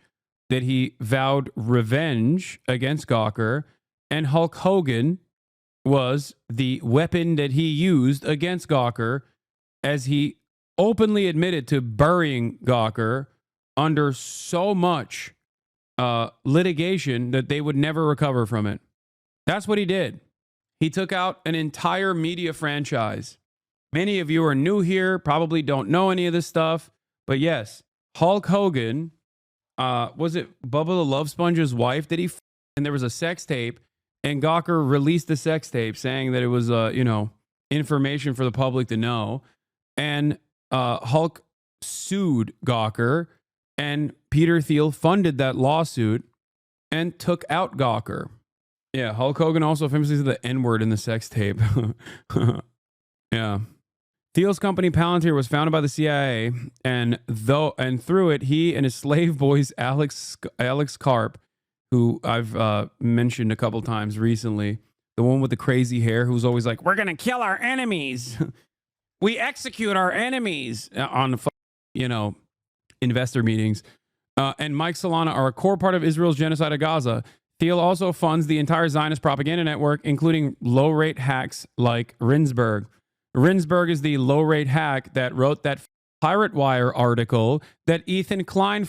that he vowed revenge against Gawker, and Hulk Hogan was the weapon that he used against Gawker, as he openly admitted to burying Gawker under so much litigation that they would never recover from it. That's what he did. He took out an entire media franchise. Many of you are new here, probably don't know any of this stuff, but yes, Hulk Hogan, was it Bubba the Love Sponge's wife that he and there was a sex tape, and Gawker released the sex tape saying that it was, information for the public to know. And Hulk sued Gawker, and Peter Thiel funded that lawsuit and took out Gawker. Yeah, Hulk Hogan also famously said the N-word in the sex tape. Yeah. Thiel's company Palantir was founded by the CIA, and through it, he and his slave boys Alex Karp, who I've mentioned a couple times recently, the one with the crazy hair, who's always like, "We're gonna kill our enemies, we execute our enemies" on investor meetings, and Mike Solana are a core part of Israel's genocide of Gaza. Thiel also funds the entire Zionist propaganda network, including low-rate hacks like Rinsberg. Rinsberg is the low-rate hack that wrote that Pirate Wire article that Ethan Klein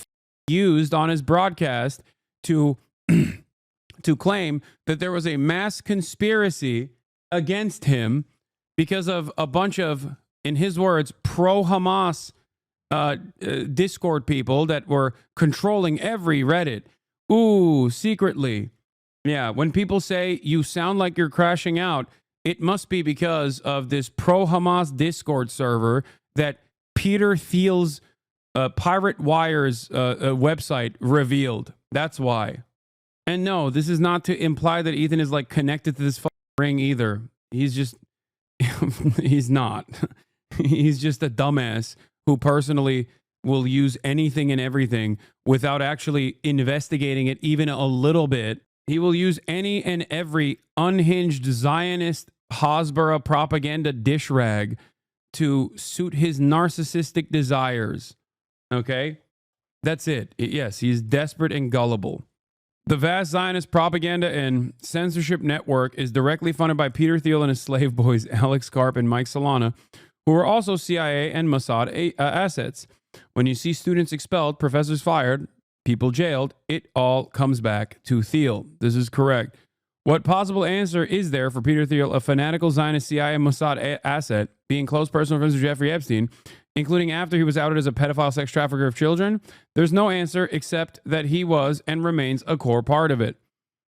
used on his broadcast to claim that there was a mass conspiracy against him because of a bunch of, in his words, pro-Hamas Discord people that were controlling every Reddit. Ooh, secretly. Yeah, when people say you sound like you're crashing out, it must be because of this pro-Hamas Discord server that Peter Thiel's Pirate Wire's website revealed. That's why. And no, this is not to imply that Ethan is like connected to this ring either. He's just, he's not. He's just a dumbass who personally will use anything and everything without actually investigating it even a little bit. He will use any and every unhinged Zionist Hasbara propaganda dish rag to suit his narcissistic desires. Okay? That's it. Yes, he's desperate and gullible. The vast Zionist propaganda and censorship network is directly funded by Peter Thiel and his slave boys, Alex Karp and Mike Solana, who were also CIA and Mossad assets. When you see students expelled, professors fired, people jailed, it all comes back to Thiel. This is correct. What possible answer is there for Peter Thiel, a fanatical Zionist CIA and Mossad asset, being close personal friends with Jeffree Epstein, including after he was outed as a pedophile sex trafficker of children? There's no answer except that he was and remains a core part of it.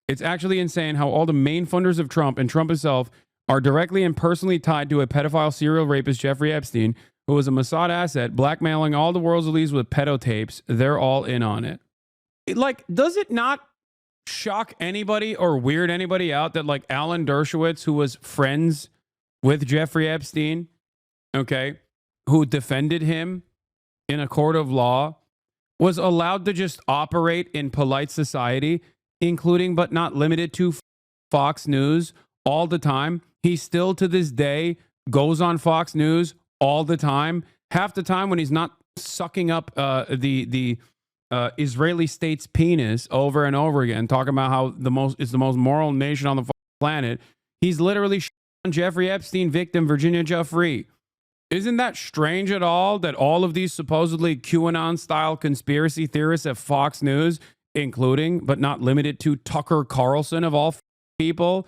It's actually insane how all the main funders of Trump and Trump himself are directly and personally tied to a pedophile serial rapist, Jeffree Epstein, who was a Mossad asset, blackmailing all the world's elites with pedo tapes. They're all in on it. Does it not shock anybody or weird anybody out that like Alan Dershowitz, who was friends with Jeffree Epstein, okay, who defended him in a court of law, was allowed to just operate in polite society, including but not limited to Fox News all the time? He still to this day goes on Fox News all the time. Half the time when he's not sucking up the Israeli state's penis over and over again, talking about how it's the most moral nation on the planet, he's literally on Jeffree Epstein victim Virginia Jeffree. Isn't that strange at all that all of these supposedly QAnon-style conspiracy theorists at Fox News, including but not limited to Tucker Carlson of all people,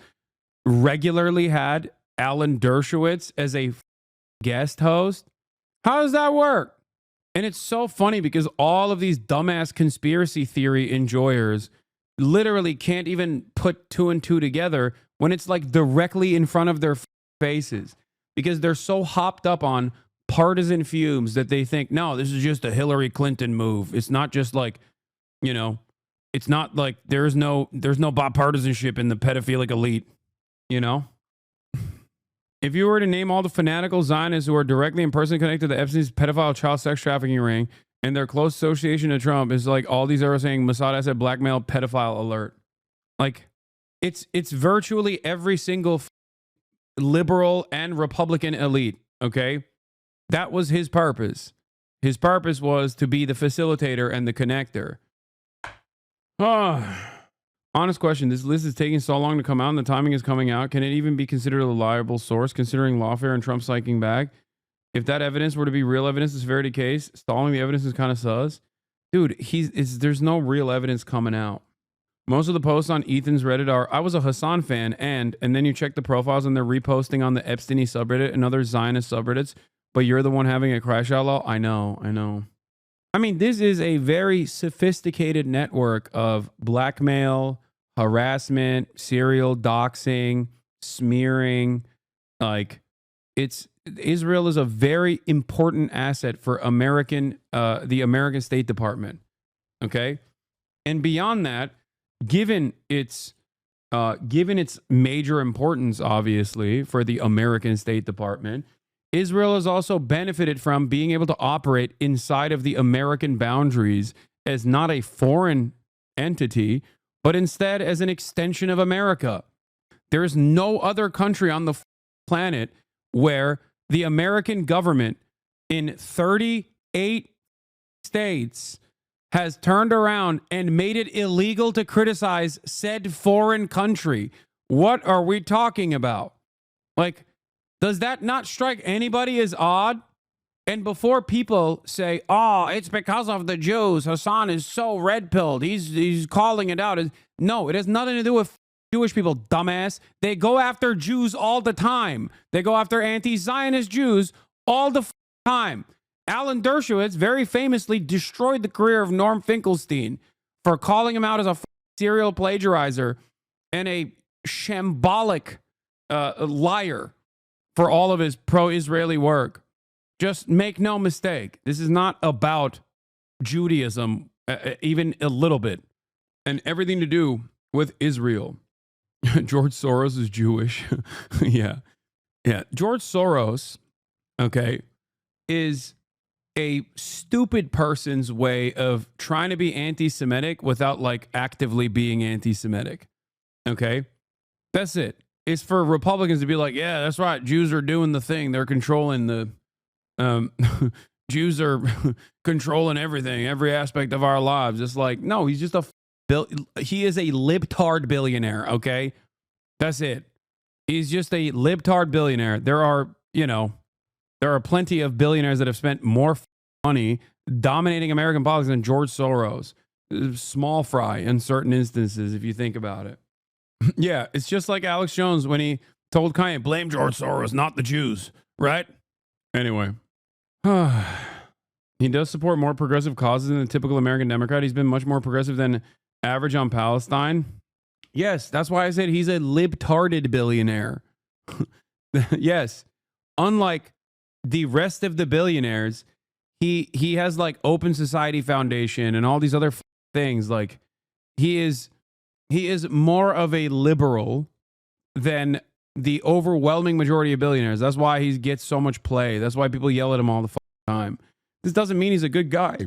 regularly had Alan Dershowitz as a guest host? How does that work? And it's so funny because all of these dumbass conspiracy theory enjoyers literally can't even put two and two together when it's like directly in front of their faces, because they're so hopped up on partisan fumes that they think, no, this is just a Hillary Clinton move. It's not just like, you know, it's not like there's no bipartisanship in the pedophilic elite, you know? If you were to name all the fanatical Zionists who are directly and personally connected to Epstein's pedophile child sex trafficking ring and their close association to Trump, is like all these are saying Mossad asset blackmail pedophile alert. Like it's virtually every single liberal and Republican elite. Okay. That was his purpose. His purpose was to be the facilitator and the connector. Honest question. This list is taking so long to come out and the timing is coming out. Can it even be considered a reliable source considering lawfare and Trump striking back? If that evidence were to be real evidence, the severity case, stalling the evidence is kind of sus. Dude, there's no real evidence coming out. Most of the posts on Ethan's Reddit are, I was a Hasan fan, and then you check the profiles and they're reposting on the Epstein subreddit and other Zionist subreddits, but you're the one having a crash out law? I know. I mean, this is a very sophisticated network of blackmail, harassment, serial doxing, smearing. Like, Israel is a very important asset for the American State Department. Okay, and beyond that, given its major importance, obviously, for the American State Department, Israel has also benefited from being able to operate inside of the American boundaries as not a foreign entity, but instead as an extension of America. There is no other country on the planet where the American government in 38 states has turned around and made it illegal to criticize said foreign country. What are we talking about? Like, does that not strike anybody as odd? And before people say, oh, it's because of the Jews, Hasan is so red-pilled, he's calling it out. No, it has nothing to do with Jewish people, dumbass. They go after Jews all the time. They go after anti-Zionist Jews all the time. Alan Dershowitz very famously destroyed the career of Norm Finkelstein for calling him out as a serial plagiarizer and a shambolic liar for all of his pro-Israeli work. Just make no mistake. This is not about Judaism, even a little bit, and everything to do with Israel. George Soros is Jewish. Yeah. George Soros, okay, is a stupid person's way of trying to be anti-Semitic without like actively being anti-Semitic. Okay. That's it. It's for Republicans to be like, yeah, that's right. Jews are doing the thing. They're controlling the, Jews are controlling everything, every aspect of our lives. It's like, no, he's just he is a libtard billionaire. Okay. That's it. He's just a libtard billionaire. There are, There are plenty of billionaires that have spent more money dominating American politics than George Soros. Small fry in certain instances, if you think about it. Yeah, it's just like Alex Jones when he told Kanye, blame George Soros, not the Jews, right? Anyway. He does support more progressive causes than the typical American Democrat. He's been much more progressive than average on Palestine. Yes, that's why I said he's a libtarded billionaire. Yes. Unlike the rest of the billionaires, he has like Open Society Foundation and all these other things. Like he is more of a liberal than the overwhelming majority of billionaires. That's why he gets so much play. That's why people yell at him all the time. This doesn't mean he's a good guy.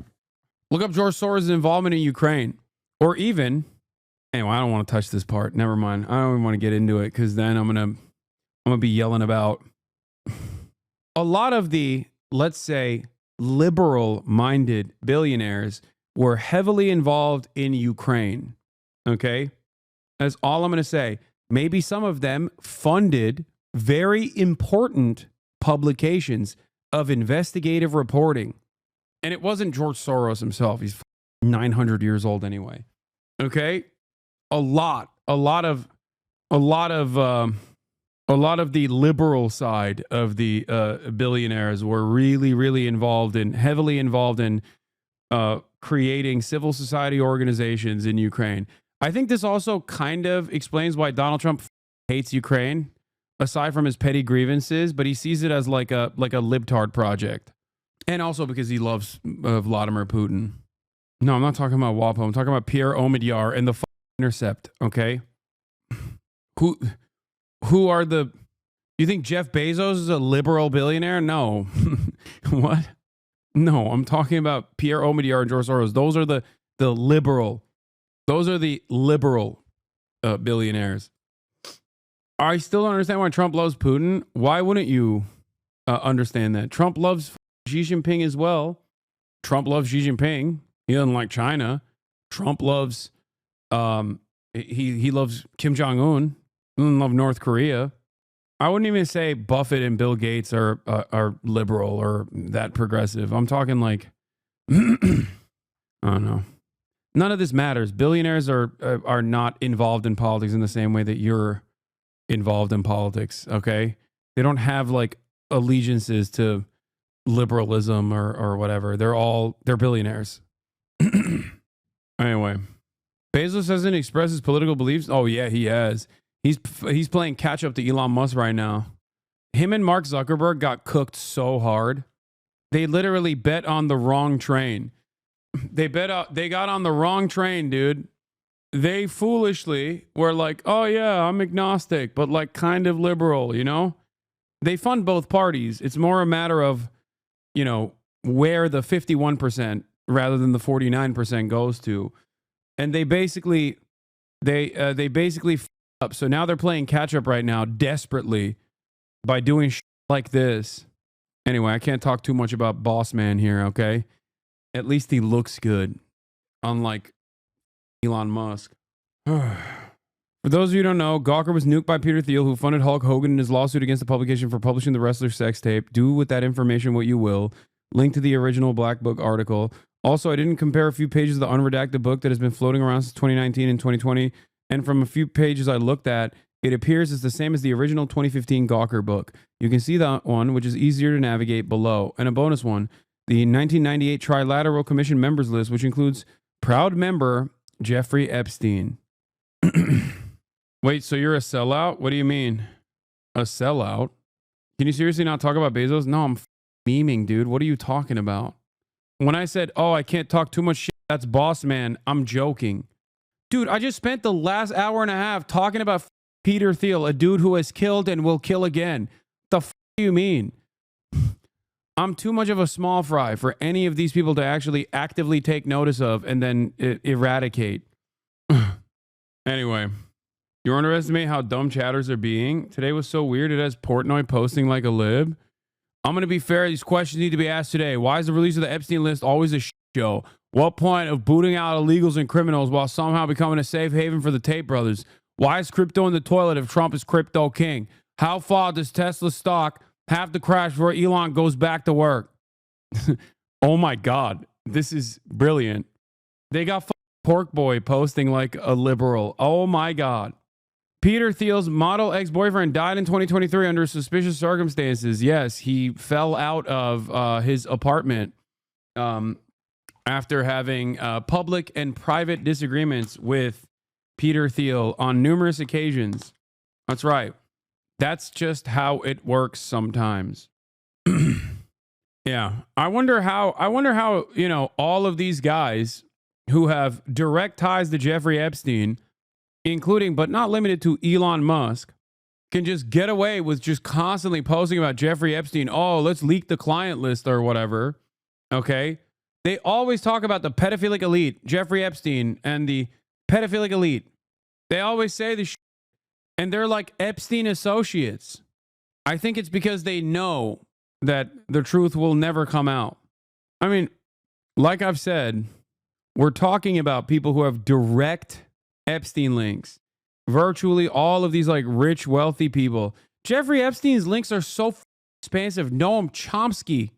Look up George Soros' involvement in Ukraine. Or even, anyway, I don't want to touch this part. Never mind. I don't even want to get into it because then I'm gonna be yelling about a lot of the, let's say, liberal-minded billionaires were heavily involved in Ukraine. Okay? That's all I'm going to say. Maybe some of them funded very important publications of investigative reporting. And it wasn't George Soros himself. He's 900 years old anyway. Okay? A lot of the liberal side of the billionaires were really heavily involved in creating civil society organizations in Ukraine. I think this also kind of explains why Donald Trump hates Ukraine, aside from his petty grievances, but he sees it as like a libtard project. And also because he loves Vladimir Putin. No, I'm not talking about WAPO. I'm talking about Pierre Omidyar and the Intercept, okay? Who are the... You think Jeff Bezos is a liberal billionaire? No. What? No, I'm talking about Pierre Omidyar and George Soros. Those are the liberal... Those are the liberal billionaires. I still don't understand why Trump loves Putin. Why wouldn't you understand that? Trump loves Xi Jinping as well. Trump loves Xi Jinping. He doesn't like China. Trump loves he loves Kim Jong-un. He doesn't love North Korea. I wouldn't even say Buffett and Bill Gates are liberal or that progressive. I'm talking like I don't know. None of this matters. Billionaires are not involved in politics in the same way that you're involved in politics, okay? They don't have like allegiances to liberalism or whatever. They're billionaires. Anyway, Bezos hasn't expressed his political beliefs. Oh yeah, he has. He's playing catch up to Elon Musk right now. Him and Mark Zuckerberg got cooked so hard. They literally bet on the wrong train. They got on the wrong train, dude. They foolishly were like, oh yeah, I'm agnostic, but like kind of liberal, you know? They fund both parties. It's more a matter of, you know, where the 51% rather than the 49% goes to. And they basically f up. So now they're playing catch up right now desperately by doing shit like this. Anyway, I can't talk too much about Boss Man here, okay? At least he looks good, unlike Elon Musk. For those of you who don't know, Gawker was nuked by Peter Thiel, who funded Hulk Hogan in his lawsuit against the publication for publishing the wrestler's sex tape. Do with that information what you will. Link to the original Black Book article. Also, I didn't compare a few pages of the unredacted book that has been floating around since 2019 and 2020, and from a few pages I looked at, it appears it's the same as the original 2015 Gawker book. You can see that one, which is easier to navigate below. And a bonus one, the 1998 Trilateral Commission members list, which includes proud member Jeffree Epstein. Wait, so you're a sellout? What do you mean? A sellout? Can you seriously not talk about Bezos? No, I'm memeing, dude. What are you talking about? When I said, oh, I can't talk too much shit, that's Boss Man, I'm joking. Dude, I just spent the last hour and a half talking about Peter Thiel, a dude who has killed and will kill again. The f do you mean? I'm too much of a small fry for any of these people to actually actively take notice of and then eradicate. Anyway, you underestimate how dumb chatters are being. Today was so weird. It has Portnoy posting like a lib. I'm going to be fair. These questions need to be asked today. Why is the release of the Epstein list always a show? What point of booting out illegals and criminals while somehow becoming a safe haven for the Tate brothers? Why is crypto in the toilet if Trump is crypto king? How far does Tesla stock have to crash before Elon goes back to work. Oh my God. This is brilliant. They got Pork Boy posting like a liberal. Oh my God. Peter Thiel's model ex-boyfriend died in 2023 under suspicious circumstances. Yes, he fell out of his apartment after having public and private disagreements with Peter Thiel on numerous occasions. That's right. That's just how it works sometimes. Yeah. I wonder how, you know, all of these guys who have direct ties to Jeffrey Epstein, including but not limited to Elon Musk, can just get away with just constantly posting about Jeffrey Epstein. Oh, let's leak the client list or whatever. Okay. They always talk about the pedophilic elite, Jeffrey Epstein and the pedophilic elite. They always say this, and they're like Epstein associates. I think it's because they know that the truth will never come out. I mean, like I've said, we're talking about people who have direct Epstein links. Virtually all of these like rich, wealthy people. Jeffrey Epstein's links are so expansive. Noam Chomsky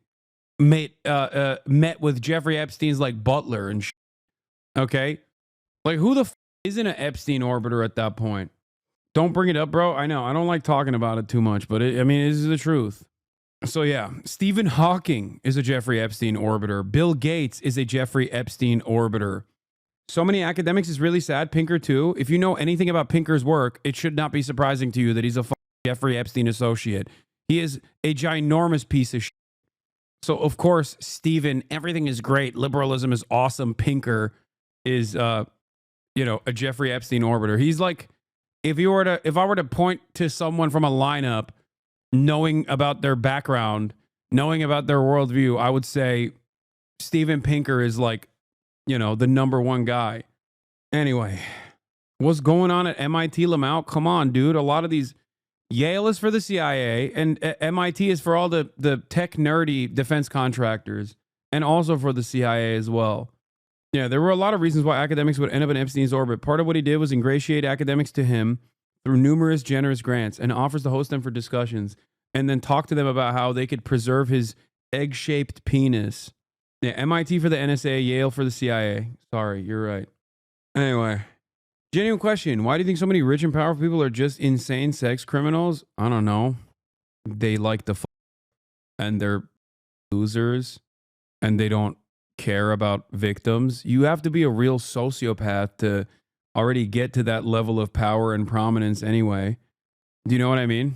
met with Jeffrey Epstein's like butler and okay? Like who the isn't an Epstein orbiter at that point? Don't bring it up, bro. I know. I don't like talking about it too much, but I mean, this is the truth. So yeah, Stephen Hawking is a Jeffrey Epstein orbiter. Bill Gates is a Jeffrey Epstein orbiter. So many academics is really sad. Pinker too. If you know anything about Pinker's work, it should not be surprising to you that he's a Jeffrey Epstein associate. He is a ginormous piece of shit. So of course, Stephen, everything is great. Liberalism is awesome. Pinker is, you know, a Jeffrey Epstein orbiter. He's like, if I were to point to someone from a lineup, knowing about their background, knowing about their worldview, I would say Steven Pinker is like, you know, the number one guy. Anyway, what's going on at MIT, Lamau? Come on, dude. A lot of these, Yale is for the CIA and MIT is for all the tech nerdy defense contractors and also for the CIA as well. Yeah, there were a lot of reasons why academics would end up in Epstein's orbit. Part of what he did was ingratiate academics to him through numerous generous grants and offers to host them for discussions and then talk to them about how they could preserve his egg-shaped penis. Yeah, MIT for the NSA, Yale for the CIA. Sorry, you're right. Anyway, genuine question. Why do you think so many rich and powerful people are just insane sex criminals? I don't know. They like the and they're losers and they don't care about victims. You have to be a real sociopath to already get to that level of power and prominence anyway. Do you know what I mean?